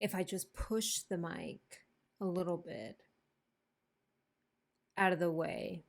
if I just push the mic a little bit out of the way,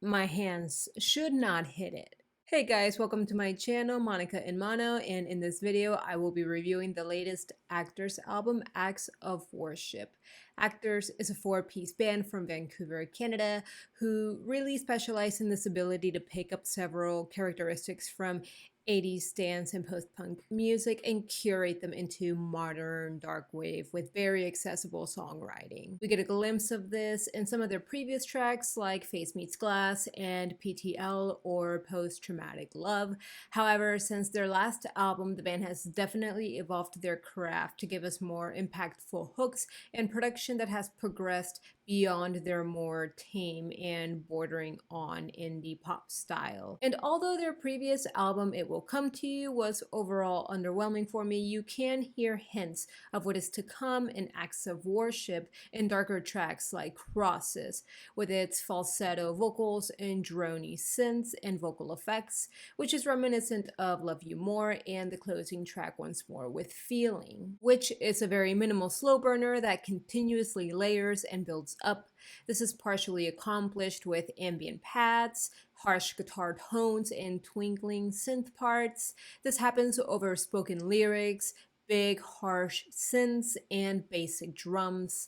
my hands should not hit it. Hey guys, welcome to my channel, Monica in Mono, and in this video I will be reviewing the latest Actors album, Acts of Worship. Actors is a four-piece band from Vancouver, Canada, who really specialize in this ability to pick up several characteristics from 80s dance and post-punk music and curate them into modern dark wave with very accessible songwriting. We get a glimpse of this in some of their previous tracks like Face Meets Glass and PTL or Post Traumatic Love. However, since their last album, the band has definitely evolved their craft to give us more impactful hooks and production that has progressed beyond their more tame and bordering on indie pop style. And although their previous album, It Will Come to You, was overall underwhelming for me, you can hear hints of what is to come in Acts of Worship in darker tracks like Crosses, with its falsetto vocals and drony synths and vocal effects, which is reminiscent of Love You More, and the closing track Once More with Feeling, which is a very minimal slow burner that continuously layers and builds up. This is partially accomplished with ambient pads, harsh guitar tones, and twinkling synth parts. This happens over spoken lyrics, big harsh synths, and basic drums.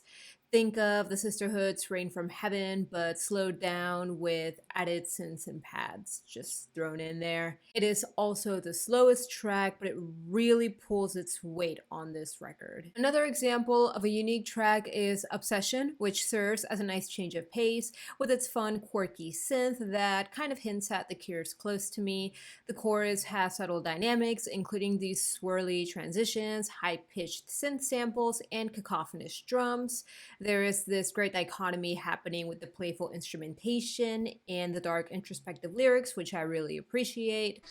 Think of the Sisterhood's Rain from Heaven, but slowed down with added synths and pads just thrown in there. It is also the slowest track, but it really pulls its weight on this record. Another example of a unique track is Obsession, which serves as a nice change of pace with its fun, quirky synth that kind of hints at The Cure's Close to Me. The chorus has subtle dynamics, including these swirly transitions, high-pitched synth samples, and cacophonous drums. There is this great dichotomy happening with the playful instrumentation and the dark introspective lyrics, which I really appreciate.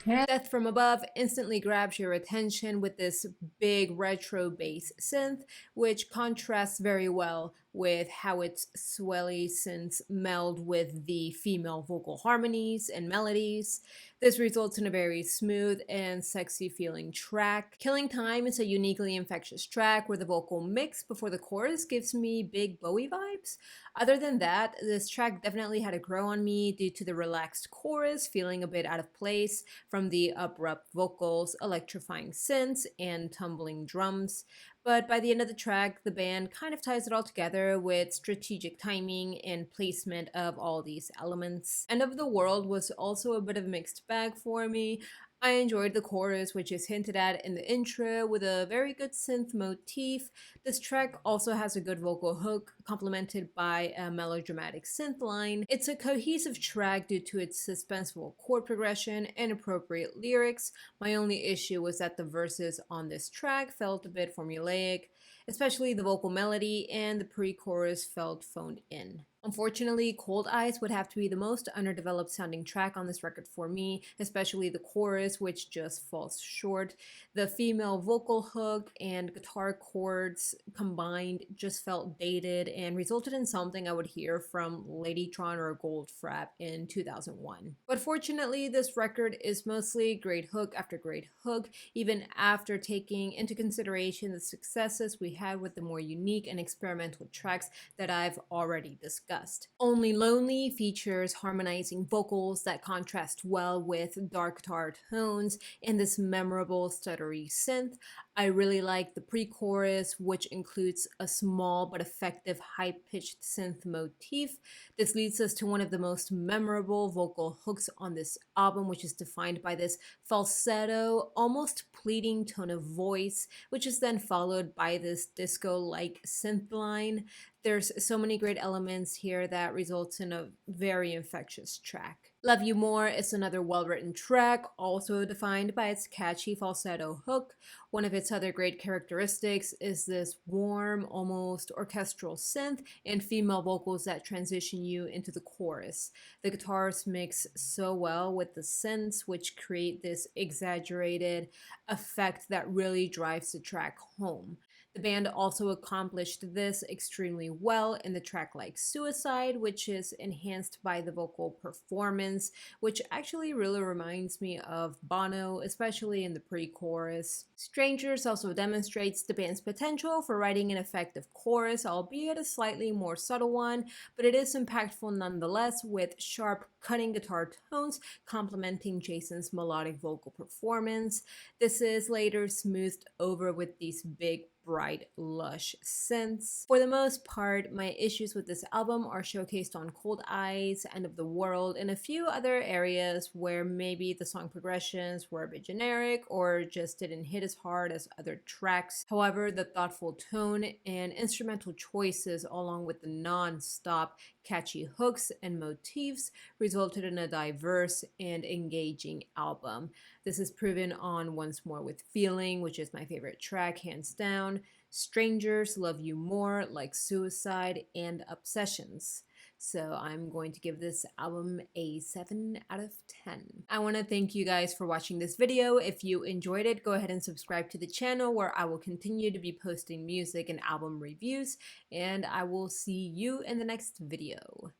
Death from Above instantly grabs your attention with this big retro bass synth, which contrasts very well with how its swelly synths meld with the female vocal harmonies and melodies. This results in a very smooth and sexy feeling track. Killing Time is a uniquely infectious track where the vocal mix before the chorus gives me big Bowie vibes. Other than that, this track definitely had to grow on me due to the relaxed chorus feeling a bit out of place from the abrupt vocals, electrifying synths, and tumbling drums. But by the end of the track, the band kind of ties it all together with strategic timing and placement of all these elements. End of the World was also a bit of a mixed bag for me. I enjoyed the chorus, which is hinted at in the intro, with a very good synth motif. This track also has a good vocal hook, complemented by a melodramatic synth line. It's a cohesive track due to its suspenseful chord progression and appropriate lyrics. My only issue was that the verses on this track felt a bit formulaic, especially the vocal melody, and the pre-chorus felt phoned in. Unfortunately, Cold Eyes would have to be the most underdeveloped sounding track on this record for me, especially the chorus, which just falls short. The female vocal hook and guitar chords combined just felt dated and resulted in something I would hear from Ladytron or Goldfrapp in 2001. But fortunately, this record is mostly great hook after great hook, even after taking into consideration the successes we had with the more unique and experimental tracks that I've already discussed. Only Lonely features harmonizing vocals that contrast well with dark guitar tones and this memorable stuttery synth. I really like the pre-chorus, which includes a small but effective high-pitched synth motif. This leads us to one of the most memorable vocal hooks on this album, which is defined by this falsetto, almost pleading tone of voice, which is then followed by this disco-like synth line. There's so many great elements here that results in a very infectious track. Love You More is another well-written track, also defined by its catchy falsetto hook. One of its other great characteristics is this warm, almost orchestral synth and female vocals that transition you into the chorus. The guitars mix so well with the synths, which create this exaggerated effect that really drives the track home. The band also accomplished this extremely well in the track like Suicide, which is enhanced by the vocal performance, which actually really reminds me of Bono, especially in the pre chorus. Strangers also demonstrates the band's potential for writing an effective chorus, albeit a slightly more subtle one, but it is impactful nonetheless, with sharp, cutting guitar tones complementing Jason's melodic vocal performance. This is later smoothed over with these big, bright, lush synths. For the most part, my issues with this album are showcased on Cold Eyes, End of the World, and a few other areas where maybe the song progressions were a bit generic or just didn't hit as hard as other tracks. However, the thoughtful tone and instrumental choices, along with the non-stop catchy hooks and motifs, resulted in a diverse and engaging album. This is proven on Once More with Feeling, which is my favorite track, hands down, Strangers, Love You More, Like Suicide, and Obsessions. So I'm going to give this album a 7 out of 10. I want to thank you guys for watching this video. If you enjoyed it, go ahead and subscribe to the channel where I will continue to be posting music and album reviews, and I will see you in the next video.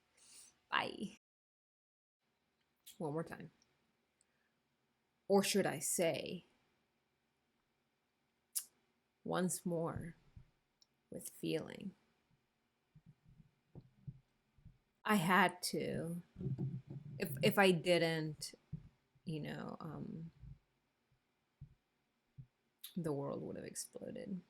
Bye. One more time. Or should I say, once more with feeling. I had to. If I didn't, you know, the world would have exploded.